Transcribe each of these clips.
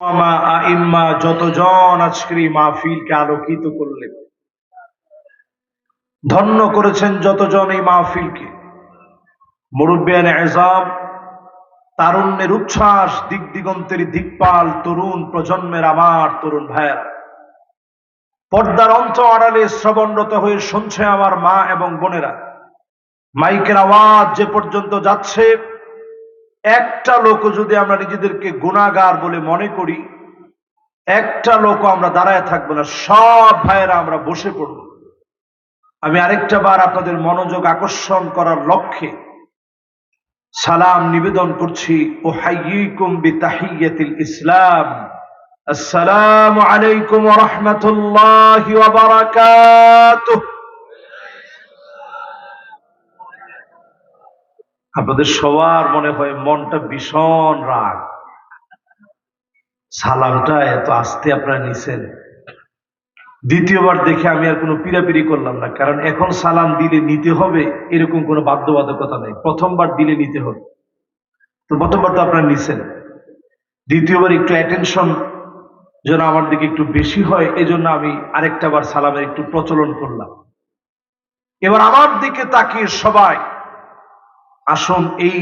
আইম্মা যতজন আজকের এই মাহফিলকে আলোকিত করলেন, ধন্য করেছেন যতজন এই মাহফিলকে, মুরব্বিয়ানে আযম, তারুণ্যের উচ্ছ্বাস, দিক দিগন্তের দিকপাল তরুণ প্রজন্মের আমার তরুণ ভাইয়েরা, পর্দার অন্ত আড়ালে শ্রবণরত হয়ে শুনছে আমার মা এবং বোনেরা, মাইকের আওয়াজ যে পর্যন্ত যাচ্ছে, একটা লোক যদি আমরা নিজেদেরকে গুনাহগার বলে মনে করি, একটা লোক আমরা দাঁড়ায় থাকবো না, সব ভাইয়েরা আমরা বসে পড়ব। আমি আরেকটা বার আপনাদের মনোযোগ আকর্ষণ করার লক্ষ্যে সালাম নিবেদন করছি। উহাইয়িকুম বিতাহিয়াতিল ইসলাম, আসসালামু আলাইকুম ওয়া রাহমাতুল্লাহি ওয়া বারাকাতুহু। আপনাদের সবার মনে হয় মনটা ভীষণ রাগ, সালামটা এত আস্তে আপনারা নিছেন। দ্বিতীয়বার দেখে আমি আর কোনো পিড়াপিড়ি করলাম না, কারণ এখন সালাম দিলে নিতে হবে এরকম কোনো বাধ্যবাধকতা নেই। প্রথমবার দিলে নিতে হবে, তো প্রথমবার তো আপনারা নিছেন, দ্বিতীয়বার একটু অ্যাটেনশন যেন আমার দিকে একটু বেশি হয়, এজন্য আমি আরেকটা বার সালামের একটু প্রচলন করলাম। এবার আমার দিকে তাকিয়ে সবাই আসুন এই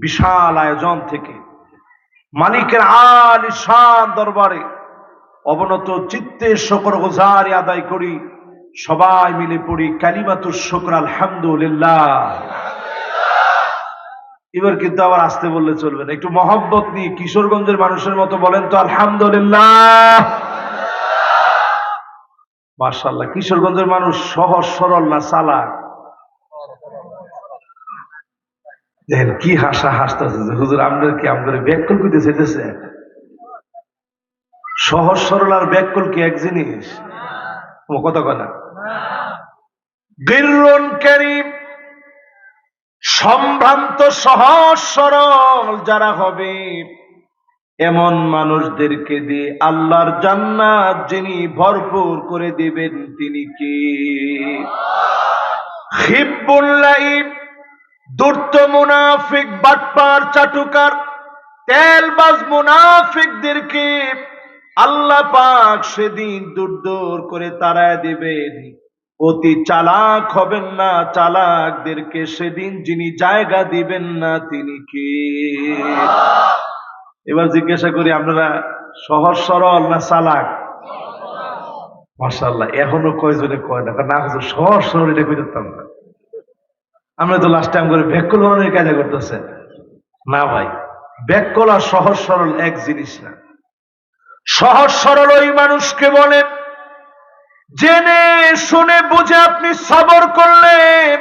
বিশাল আয়োজন থেকে মালিকের আলিশান দরবারে অবনত চিত্তে শুকর গুজারি আদায় করি। সবাই মিলে পড়ি কালিমাতুশ শুকর আলহামদুলিল্লাহ। এবার কিন্তু আবার আসতে বললে চলবে না, একটু মহব্বত নিয়ে কিশোরগঞ্জের মানুষের মতো বলেন তো আলহামদুলিল্লাহ। মাশাআল্লাহ, কিশোরগঞ্জের মানুষ সহজ সরল না চালাক? দেখেন কি হাসা হাসতেছে যে হুজুর আমাদের কি আমাদের ব্যাককল করতে চাইতেছে। সহজ সরল আর ব্যাককল কি এক জিনিস? ও কথা কয় না। গিররুন কারীম, সম্ভ্রান্ত সহজ সরল যারা হবে এমন মানুষদেরকে দিয়ে আল্লাহর জান্নাত যিনি ভরপুর করে দিবেন তিনি কে? হিব্বুল লাইম, দুর্ত মুনাফিক, বাটপার, চাটুকার, তেলবাজ মুনাফিকদেরকে আল্লাহ পাক সেদিন দূর দূর করে তাড়ায় দিবেন। অতি চালাক হবেন না, চালাকদেরকে সেদিন যিনি জায়গা দিবেন না তিনি কে? এবার জিজ্ঞাসা করি, আপনারা সহজ সরল না চালাক? মাশাআল্লাহ, এখনো কয়জনে কয় না, কারণ না হুজুর সহজ সরল এটা কই দিতাম না। আমরা তো লাস্ট টাইম করে ব্যাককল বানানোর কাজে করতেছে না ভাই। ব্যাককল আর সহজ সরল এক জিনিস না। সহজ সরল ওই মানুষকে বলে জেনে শুনে বুঝে আপনি সবর করলেন,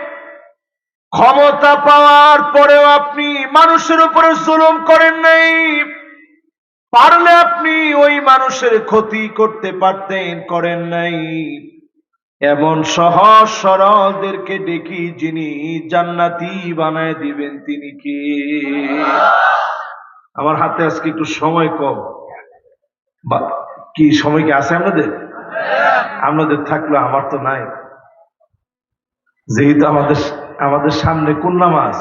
ক্ষমতা পাওয়ার পরেও আপনি মানুষের উপরে জুলুম করেন নাই, পারলে আপনি ওই মানুষের ক্ষতি করতে পারতেন, করেন নাই। এমন সহজ সরলদেরকে দেখি যিনি জান্নাতি বানায় দিবেন তিনি কে? আমার হাতে আজকে একটু সময় কম, কি সময় কি আছে আপনাদের? আপনাদের থাকলো, আমার তো নাই। যেহেতু আমাদের সামনে কোন নামাজ?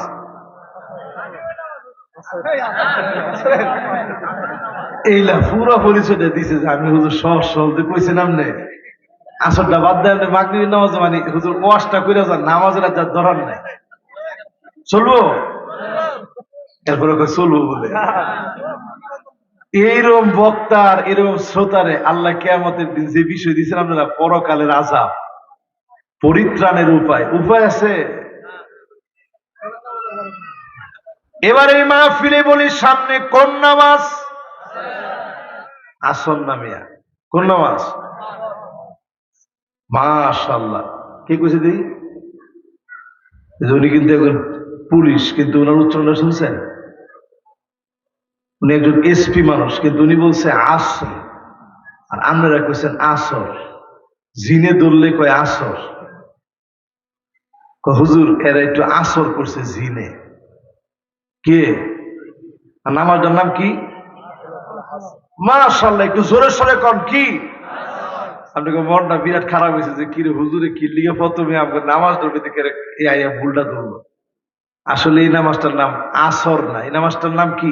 এইলা পুরো পরিচয়টা দিছে যে আমি হুজুর সহজ সরল কইছেন। আপনি আসরটা বাদ দেন, মাগরিবের নামাজ মানে হুজুর ওয়াজটা কইরা যান, নামাজের আর যার ধরার নাই। চলবো? এরপরে চলবো বলে এইরকম বক্তার এরকম শ্রোতারে আল্লাহ কিয়ামতের দিন যে বিষয় দিচ্ছেন আপনারা, পরকালের আযাব, পরিত্রাণের উপায় আছে। এবার এই মাহফিলে বলি সামনে কোন নামাজ? আসর না মিয়া? কোন নামাজ? মাশাআল্লাহ, কে কইছে দিই? উনি কিন্তু একজন পুলিশ, কিন্তু ওনার উচ্চারণটা শুনছেন? উনি একজন এসপি মানুষ, কিন্তু উনি বলছে আসর, আর আপনারা কইছেন আসর। জিনে ধরলে কয় আসর। হুজুর এরা একটু আসর করছে জিনে। কে? আর নামাজটার নাম কি? মাশাআল্লাহ, একটু জোরে সরে কন কি? আপনাকে মনটা বিরাট খারাপ হয়েছে যে কি রে হুজুরে কি লিগে প্রথমে আপনার নামাজ ধরবে দেখে ভুলটা ধরলো। আসলে এই নামাজটার নাম আসর না, এই নামাজটার নাম কি?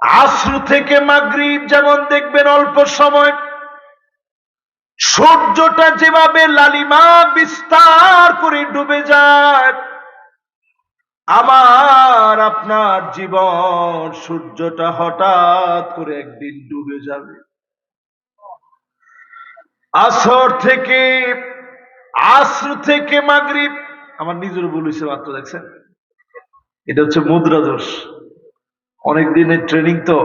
আসর থেকে মাগরিব যেমন দেখবেন অল্প সময়, সূর্যটা যেভাবে লালিমা বিস্তার করে ডুবে যায়, আমার আপনার জীবন সূর্যটা হঠাৎ করে একদিন ডুবে যাবে। আসর থেকে মাগরিব, আমার নিজের বলেছে মাত্র, দেখছেন এটা হচ্ছে মুদ্রা দোষ। অনেক দিনের ট্রেনিং তো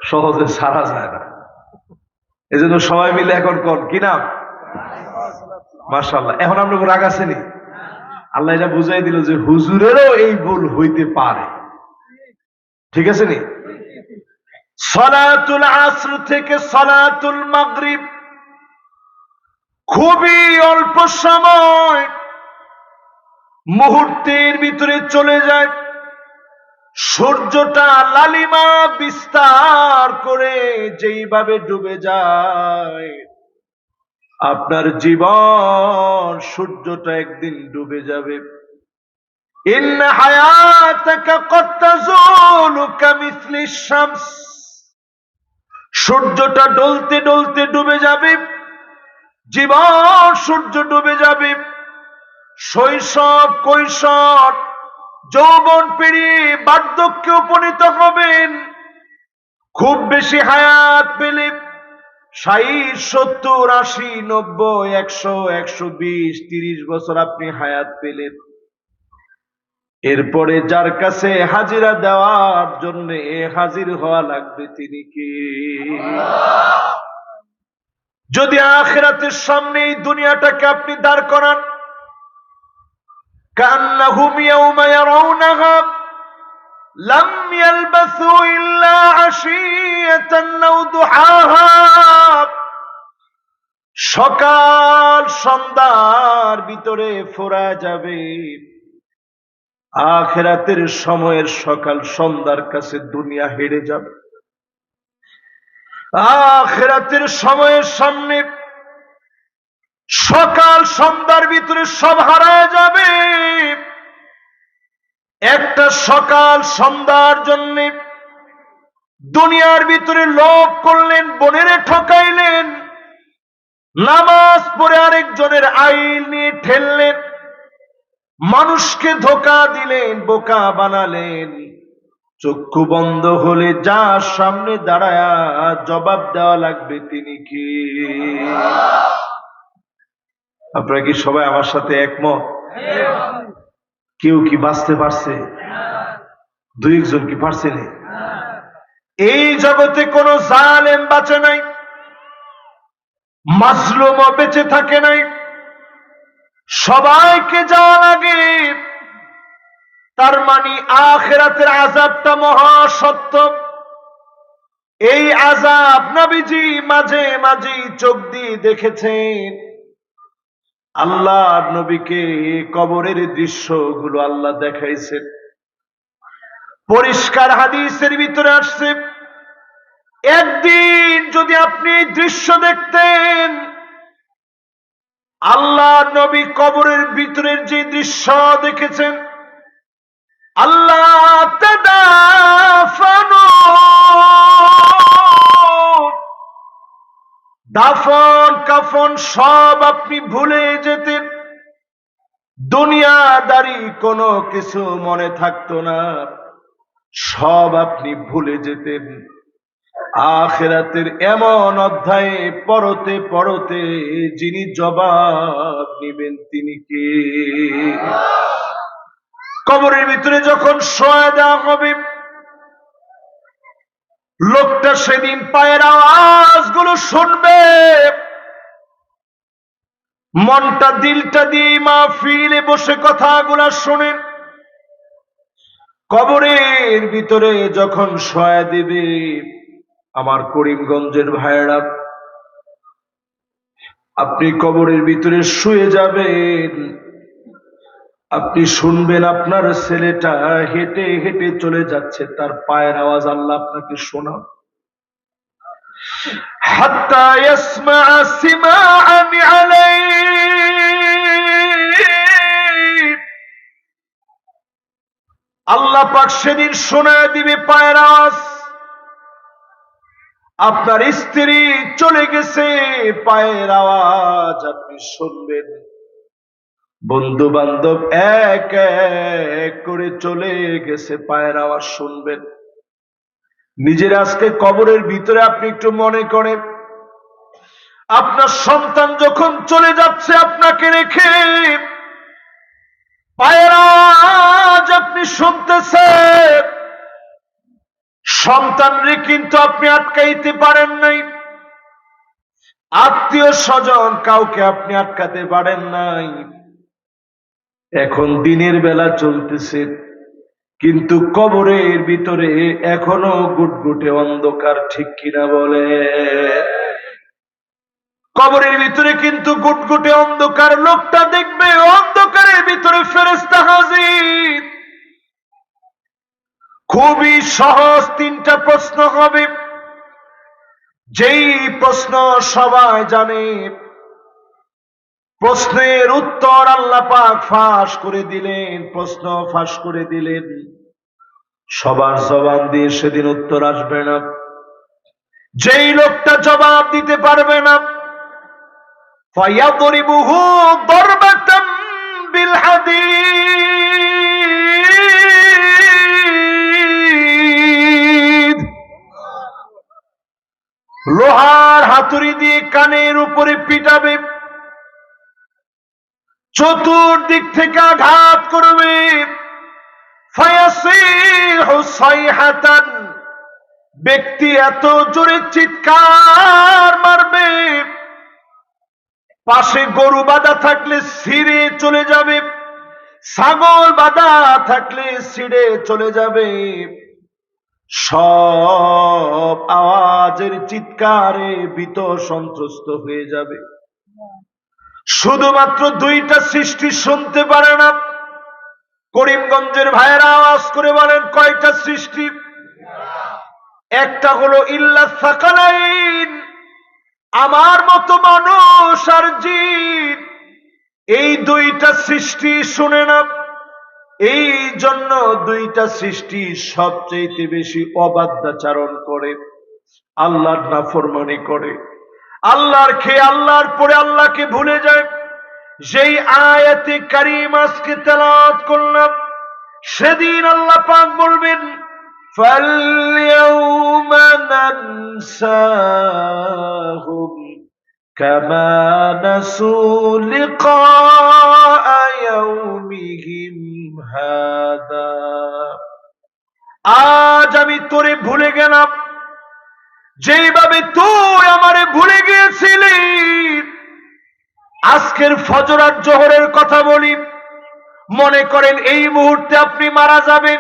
সহজে সারা যায় না, এজন্য সবাই মিলে এখন কোন কি নাম, মাশাআল্লাহ। এখন আমরা রাগ আসেনি, আল্লাহ এটা বুঝাই দিল যে হুজুরেরও এই ভুল হইতে পারে, ঠিক আছে নি? সালাতুল আসর থেকে সালাতুল মাগরিব খুবই অল্প সময়, মুহূর্তের ভিতরে চলে যায়। সূর্যটা লালিমা বিস্তার করে যেইভাবে ডুবে যায়, আপনার জীবন সূর্যটা একদিন ডুবে যাবে। ইন্না হায়াতাকা ক্বাদ তাযুলু কামিসলিশ শামস, সূর্যটা ডলতে ডলতে ডুবে যাবে, জীবন সূর্য ডুবে যাবে। শৈশব, কৈশোর, যৌবন পেরিয়ে বার্ধক্যে উপনীত হবেন। খুব বেশি হায়াত পেলে 60, 70, 80, 90, 100, 120, 30 বছর আপনি হায়াত পেলেন। এরপরে যার কাছে হাজিরা দেওয়ার জন্য হাজির হওয়া লাগবে তিনি কে? যদি আখিরাতের সামনে এই দুনিয়াটাকে আপনি দাঁড় করান, কান্নাহুম ইয়াওমা ইয়ারাউনাহা লাম ইয়ালবাসু ইল্লা আশিয়াতান আও দুহাহা, সকাল সন্ধ্যার ভিতরে ফুরায় যাবে। আখিরাতের সময়ের সকাল সন্ধ্যার কাছে দুনিয়া হেরে যাবে। আখিরাতের সময়ের সামনে সকাল সন্ধ্যার ভিতরে সব হারায় যাবে। একটা সকাল সন্ধ্যার জন্য দুনিয়ার ভিতরে লোভ করলেন, বোনেরে ঠকাইলেন, নামাজ পড়ে আরেকজনের আইল নিয়ে ঠেললেন, মানুষকে ধোঁকা দিলেন, বোকা বানালেন। চক্ষু বন্ধ হলে যার সামনে দাঁড়ায়া জবাব দেওয়া লাগবে তিনি কি? আপনারা কি সবাই আমার সাথে একমত? কেউ কি বাঁচতে পারছে? দুই একজন কি পারছে না? এই জগতে কোন জালেম বাঁচে নাই, মাজলুমও বেঁচে থাকে নাই। সবাইকে যাওয়া লাগে। তার মানে আখিরাতের আযাবটা মহা সত্য। এই আযাব নবীজি মাঝে মাঝে চোখ দিয়ে দেখেছেন। আল্লাহ নবীকে কবরের দৃশ্যগুলো আল্লাহ দেখাইছেন। পরিষ্কার হাদিসের ভিতরে আসছে, একদিন যদি আপনি এই দৃশ্য দেখতেন, আল্লাহ নবী কবরের ভিতরের যে দৃশ্য দেখেছেন, আল্লাহ তাদাফানু, দাফন কাফন সব আপনি ভুলে যেতেন। দুনিয়াদারি কোনো কিছু মনে থাকতো না, সব আপনি ভুলে যেতেন। আখিরাতের এমন অধ্যায়ে পড়তে পড়তে যিনি জবাব নিবেন তিনি কে? কবরের ভিতরে যখন শোয়া দেওয়া হবে, লোকটা সেদিন পায়ের আওয়াজগুলো শুনবে, মনটা দিলটা দিয়ে মাহফিলে বসে কথাগুলা শোনেন। কবরের ভিতরে যখন শোয়া দিবে, আমার করিমগঞ্জের ভাইয়েরা, আপনি কবরের ভিতরে শুয়ে যাবেন, আপনি শুনবেন আপনার ছেলেটা হেঁটে হেঁটে চলে যাচ্ছে, তার পায়ের আওয়াজ আল্লাহ আপনাকে শোনা। হাত্তা ইয়াসমা সিমাআন আলাইহি, আল্লাহ পাক সেদিন শোনায় দিবে পায়ের আওয়াজ। আপনার স্ত্রী চলে গেছে, পায়ের আওয়াজ আপনি শুনবেন। বন্ধু বান্ধব এক এক করে চলে গেছে, পায়ের আওয়াজ শুনবেন। নিজের আজকে কবরের ভিতরে আপনি একটু মনে করেন, আপনার সন্তান যখন চলে যাচ্ছে আপনাকে রেখে, পায়ের আওয়াজ আপনি শুনতেছেন। সন্তানরে কিন্তু আপনি আটকাইতে পারেন নাই, আত্মীয় স্বজন কাউকে আপনি আটকাতে পারেন নাই। এখন দিনের বেলা চলতেছে, কিন্তু কবরের ভিতরে এখনো গুটগুটে অন্ধকার, ঠিক কিনা বলে? কবরের ভিতরে কিন্তু গুটগুটে অন্ধকার। লোকটা দেখবে অন্ধকারের ভিতরে ফেরেশতা হাজির। খুবই সহজ তিনটা প্রশ্ন হবে, যেই প্রশ্ন সবাই জানে। প্রশ্নের উত্তর আল্লাহ পাক ফাঁস করে দিলেন, প্রশ্ন ফাঁস করে দিলেন। সবার জবাব দিয়ে সেদিন উত্তর আসবে না। যেই লোকটা জবাব দিতে পারবে না, ফায়াদরিবুহু দরবাতাম বিল হাদীদ, লোহার হাতুড়ি দিয়ে কানের উপরে পিটাবে, চতুর্দিক থেকে আঘাত করবে। ফায়াসিহু সাইহাতান, ব্যক্তি এত জোরে চিৎকার মারবে, পাশে গরু বাঁধা থাকলে ছিঁড়ে চলে যাবে, ছাগল বাঁধা থাকলে ছিঁড়ে চলে যাবে। সব আওয়াজের চিৎকারে ভীত সন্ত্রস্ত হয়ে যাবে। শুধুমাত্র দুইটা সৃষ্টি শুনতে পারে না। করিমগঞ্জের ভাইয়েরা আওয়াজ করে বলেন, কয়টা সৃষ্টি? একটা হলো ইল্লা সাকালাইন, আমার মতো মানুষ আর জিন, এই দুইটা সৃষ্টি শুনে না। এই জন্য দুইটা সৃষ্টি সবচেয়ে বেশি অবাধ্যাচরণ করে, আল্লাহর নাফরমানি করে, আল্লাহর খেয়ে আল্লাহর পরে আল্লাহকে ভুলে যায়। যেই আয়াতে কারিমা আজকে তেলাওয়াত করলাম, সেদিন আল্লাহ পাক বলবেন, ফালইয়াউমা নানসাহুম কামা নাসু লিকা ইয়াউমিহিম হাদা, আজ আমি তোরে ভুলে গেলাম যেইভাবে তুই আমারে ভুলে গিয়েছিলি। আজকের ফজর আর জোহরের কথা বলি, মনে করেন এই মুহূর্তে আপনি মারা যাবেন,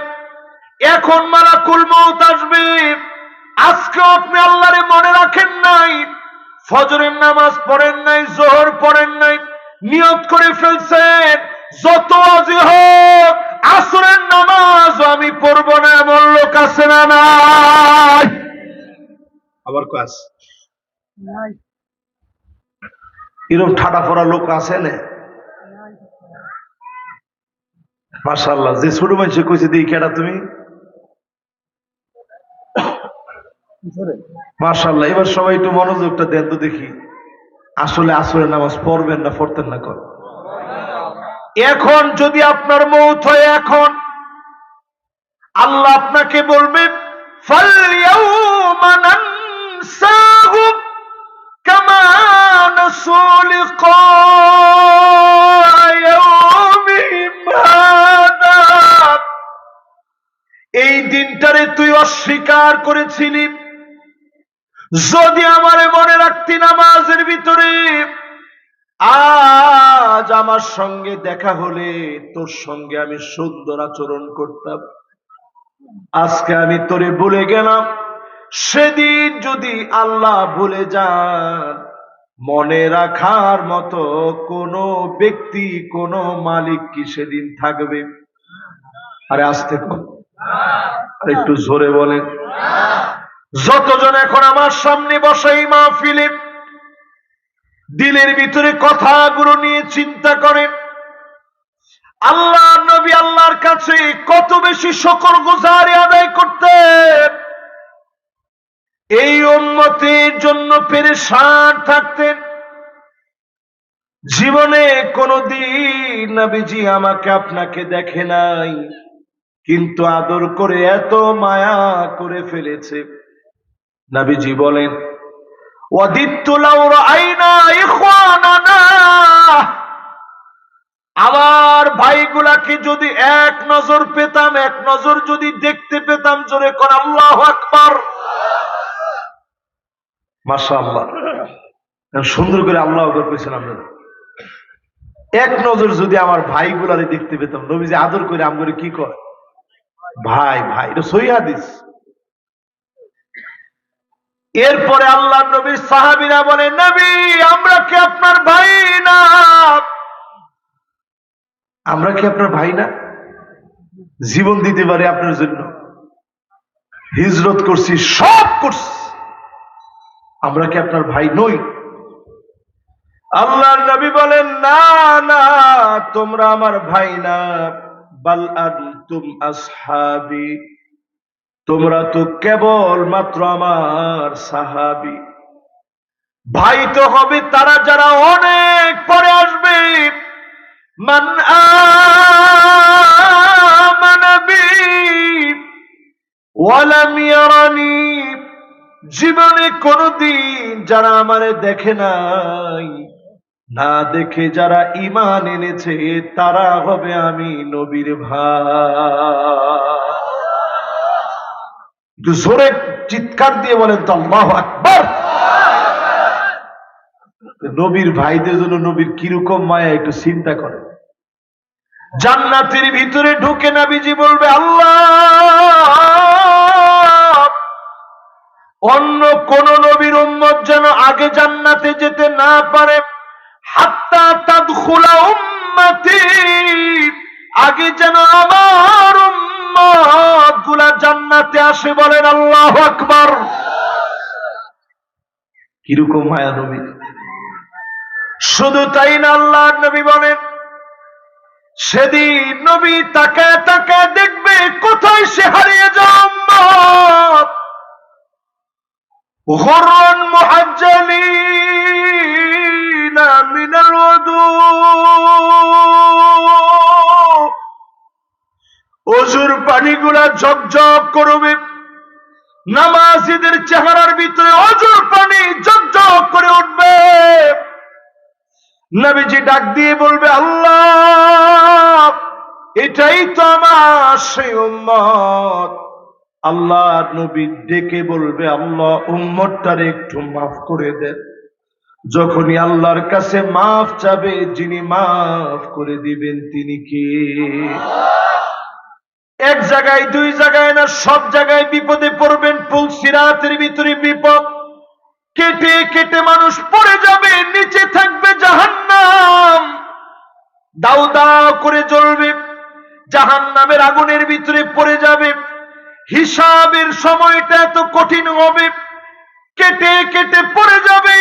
এখন মালাকুল মউত আসবে। আজকেও আপনি আল্লাহরে মনে রাখেন নাই, ফজরের নামাজ পড়েন নাই, জোহর পড়েন নাই, নিয়ত করে ফেলছেন যত আজি হোক আসরের নামাজ আমি পড়ব না, এমন লোক আছে না নাই? আবার কাজ এরকম ঠাডা ফোড়া লোক আছে না? মাশাআল্লাহ, যে ছোট মানুষ কইছে দিই কেডা তুমি? মাশাআল্লাহ, এবার সবাই একটু মনোযোগটা দেন তো দেখি, আসলে আসরের নামাজ পড়বেন না পড়তেন না? কর এখন যদি আপনার মৌত হয়, এখন আল্লাহ আপনাকে বলবে, ফালইয়াউমা নানসাহুম কামা নাসু লিকা ইয়াউমিহিম হাদা, এই দিনটারে তুই অস্বীকার করেছিলি, যদি আমারে মনে রাখতি নামাজের ভিতরে, আজ আমার সঙ্গে দেখা হলে তোর সঙ্গে আমি সুন্দর আচরণ করতাম। আজকে আমি তোরে ভুলে গেলাম। সেদিন যদি আল্লাহ ভুলে যান, মনে রাখার মতো কোন ব্যক্তি, কোন মালিক কি সেদিন থাকবে? আরে আসতে কর, আর একটু জোরে বলেন। যতজন এখন আমার সামনে বসে এই মাহফিলে দিলের ভিতরে কথাগুলো নিয়ে চিন্তা করেন, আল্লাহ নবী আল্লাহর কাছে কত বেশি শুকর গুজারি আদায় করতেন। এই উম্মতের জন্য পেরেশান থাকতেন। জীবনে কোনদিন নবীজি আমাকে আপনাকে দেখে নাই, কিন্তু আদর করে এত মায়া করে ফেলেছে। নবীজি বলেন, ওয়াদিত্তু লাউ রাআইনা ইখওয়ানানা, আমার ভাইগুলাকে যদি এক নজর পেতাম, এক নজর যদি দেখতে পেতাম, জোরে কর আল্লাহু আকবার। মাশাআল্লাহ, সুন্দর করে আল্লাহু আকবার কইছেন আপনারা। এক নজর যদি আমার ভাইগুলারে দেখতে পেতাম, নবীজি আদর করে আমগরে কি কয়, ভাই ভাই, এটা সহিহ হাদিস। এরপরে আল্লাহ নবীর সাহাবীরা বলে, নবী আমরা কি আপনার ভাই না? আমরা কি আপনার ভাই না? জীবন দিতে পারি আপনার জন্য, হিজরত করছি, সব করছি, আমরা কি আপনার ভাই নই? আল্লাহর নবী বলেন, না না, তোমরা আমার ভাই না, বাল আনতুম আসহাবি, তোমরা তো কেবল মাত্র আমার সাহাবী। ভাই তো হবে তারা যারা অনেক পরে আসবে। মান আমানা বি ওয়া লাম ইয়ারানি, জীবনে কোনদিন যারা আমারে দেখে নাই, না দেখে যারা ঈমান এনেছে, তারা হবে আমি নবীর ভাই। জোরে চিৎকার দিয়ে বলেন তো আল্লাহু আকবার। নবীর ভাইদের জন্য নবীর কিরকম মায়া একটু চিন্তা করে। জান্নাতের ভিতরে ঢুকে নবীজি বলবে, আল্লাহ, অন্য কোন নবীর উম্মত যেন আগে জান্নাতে যেতে না পারে, হাত্তা তাদখুলা উম্মতি, আগে যেন আমার উম্মত গুলা জান্নাতে আসে। বলেন আল্লাহু আকবার। কিরকম মায়া নবী। শুধু তাই না, আল্লাহর নবী বলেন, সেদিন নবী তাকায় তাকায় দেখবে কোথায় সে হারিয়ে যাওয়া উম্মত। গুররান মুহাজ্জালিনা মিনাল ওযু, ওযুর পানিগুলা ঝকঝক করবে। নামাজীদের চেহারার ভিতরে ওযুর পানি ঝকঝক করে উঠবে। নবীজি ডাক দিয়ে বলবে, আল্লাহ, এটাই তো আমার সেই উম্মত। আল্লাহ নবী ডেকে বলবে, আল্লাহ উম্মতটারে একটু মাফ করে দেন। যখনই আল্লাহর কাছে মাফ চাবে, যিনি মাফ করে দিবেন তিনি কে? এক জায়গায় দুই জায়গায় না, সব জায়গায় বিপদে পড়বেন। পুলসিরাতের ভিতরে বিপদ, কেটে কেটে মানুষ পড়ে যাবে, নিচে থাকবে জাহান্নাম, দাউ দাউ করে জ্বলবে, জাহান্নামের আগুনের ভিতরে পড়ে যাবে। হিসাবের সময়টা এত কঠিন হবে, কেটে কেটে পড়ে যাবে।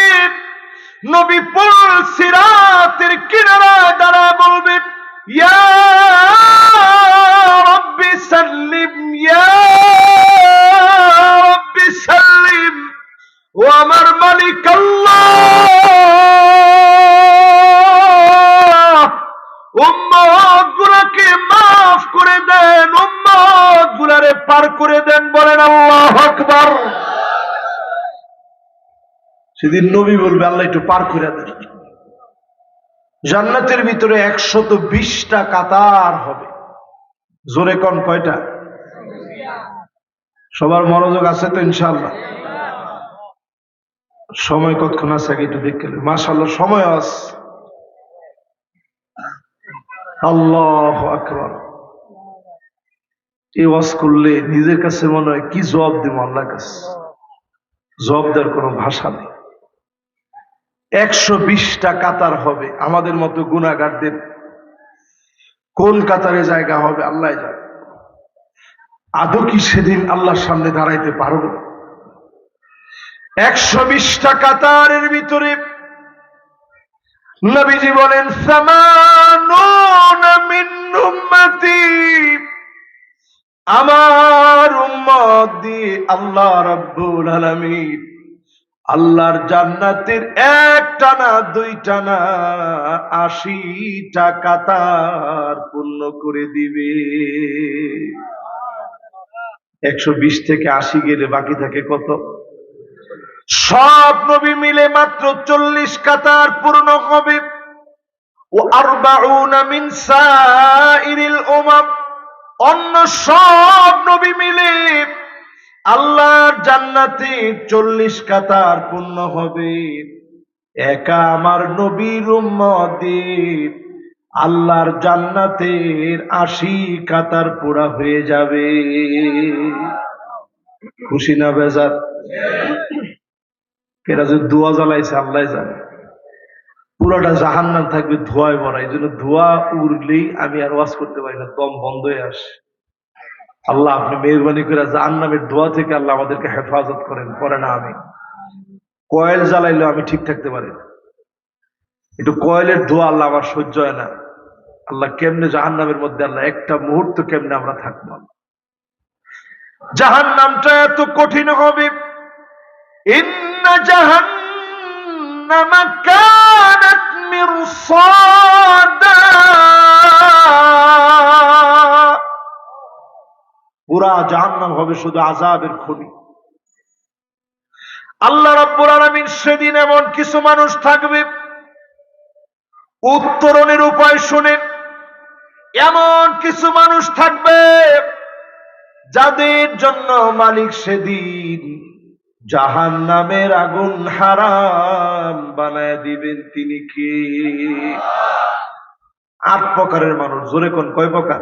নবী পুলসিরাতের কিনারায় দাঁড়ায় বলবে, ইয়া রাব্বি সাল্লিম, ইয়া রাব্বি সাল্লিম, ও আমার মালিক আল্লাহ, উম্মত গুলাকে মাফ করে দেন, উম্মত গুলারে পার করে দেন। বলেন আল্লাহু আকবার। সেদিন নবী বলবে, আল্লাহ একটু পার করে দেন। জান্নাতের ভিতরে 120টা কাতার হবে। জোরে কোন কয়টা? সবার মনোযোগ আছে তো ইনশাআল্লাহ? সময় কতক্ষণ আছে আগে একটু দেখে, মাশাআল্লাহ সময় আছে। আল্লাহু আকবার। এই ওয়াজ করলে নিজের কাছে মনে হয় কি জবাব দেব আল্লাহর কাছে, জবাব দেওয়ার কোনো ভাষা নেই। 120টা কাতার হবে। আমাদের মতো গুনাহগারদের কোন কাতারে জায়গা হবে আল্লাহ জানে। আদৌ কি সেদিন আল্লাহর সামনে দাঁড়াইতে পারবো? 120টা কাতারের ভিতরে নবীজি বলেন, সামানুনা মিন উম্মতি, আমার উম্মত দিয়ে আল্লাহ রাব্বুল আলামিন আল্লাহর জান্নাতের একটা না দুইটা না 80টা কাতার পূর্ণ করে দিবে। 120 থেকে 80 গেলে বাকি থাকে কত? সব নবী মিলে মাত্র 40 কাতার পূর্ণ হবে। ও 40 মিন সাইরিল উমাম, অন্য সব নবী মিলে আল্লাহর জান্নাতে 40 কাতার পূর্ণ হবে। একা আমার নবীর উম্মতের আল্লাহর জান্নাতের 80 কাতার পুরা হয়ে যাবে। খুশি না বেজার? কেরা যে ধোঁয়া জ্বালাইছে আল্লাহ জানে। পুরোটা জাহান্নাম থাকবে ধোঁয়ায় ভরা। এই জন্য ধোঁয়া উড়লেই আমি আর ওয়াজ করতে পারি না, দম বন্ধ হয়ে আসে। আল্লাহ আপনি মেহরবানি করে জাহান্নামের ধোঁয়া থেকে আল্লাহ আমাদেরকে হেফাজত করেন, করে না। আমি কয়েল জ্বালাইলেও আমি ঠিক থাকতে পারি না, একটু কয়েলের ধোঁয়া আল্লাহ আমার সহ্য হয় না। আল্লাহ কেমনে জাহান্নামের মধ্যে আল্লাহ একটা মুহূর্ত কেমনে আমরা থাকবো? জাহান্নামটা এত কঠিন হবে। ইন্না জাহান্নামা কানাত মিরসাদা, পুরা জাহান্নাম হবে শুধু আযাবের খনি। আল্লাহ রাব্বুল আলামিন সেদিন এমন কিছু মানুষ থাকবে, উত্তরণের উপায় শুনেন, এমন কিছু মানুষ থাকবে যাদের জন্য মালিক সেদিন জাহান্নামের আগুন হারাম বানায় দিবেন। তিনি কে? 8 প্রকারের মানুষ। জোরে কোন? কয় প্রকার?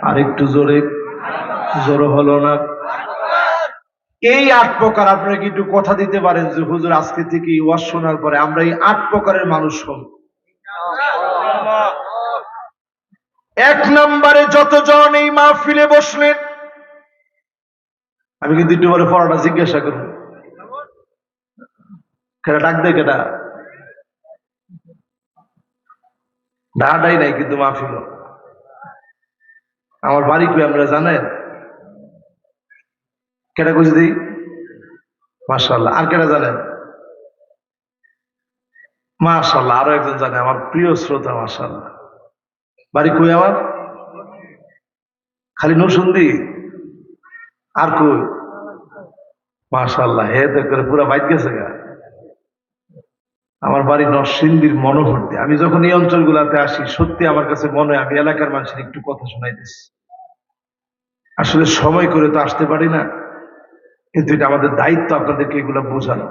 আর একটু জোরে। জোরে হলো না। এই 8 প্রকার আপনারা কি একটু কথা দিতে পারেন যে হুজুর আজকে থেকে ওয়াজ শোনার পরে আমরা এই 8 প্রকারের মানুষ হব? 1 নম্বরে যতজন এই মাহফিলে বসলেন, আমি কিন্তু একটু পরে পড়াটা জিজ্ঞাসা করব। কেটা ডাক দেয়? কেটা ডাকাই নাই কিন্তু মাহফিল। আমার বাড়ি কই আমরা জানেন? কেটা কইছি দিই? মাশাআল্লাহ। আর কেটা জানেন? মাশাআল্লাহ। আরো একজন জানে, আমার প্রিয় শ্রোতা। মাশাআল্লাহ। বাড়ি কই আমার? খালি নরসিংদী? আর কই? মাশাআল্লাহ। হে তো করে পুরা বাইক গেছে গা। আমার বাড়ি নরসিংদীর মনোহরদী। আমি যখন এই অঞ্চলগুলাতে আসি সত্যি আমার কাছে মনে হয় আমি এলাকার মানুষের একটু কথা শোনাইতেছি। আসলে সময় করে তো আসতে পারি না, কিন্তু এটা আমাদের দায়িত্ব আপনাদেরকে এগুলো বোঝানো।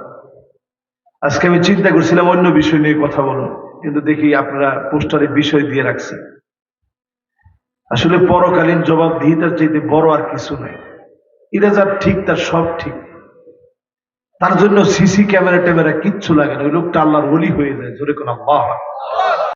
আজকে আমি চিন্তা করছিলাম অন্য বিষয় নিয়ে কথা বলবো, কিন্তু দেখি আপনারা পোস্টারে বিষয় দিয়ে রাখছেন। আসলে পরকালীন জবাবদিহিতার চাইতে বড় আর কিছু নাই। এটা যার ঠিক তার সব ঠিক। তার জন্য সিসি ক্যামেরা ট্যামেরা কিচ্ছু লাগে না। ওই লোকটা আল্লাহর ওলি হয়ে যায়। জোরে কোন আল্লাহ।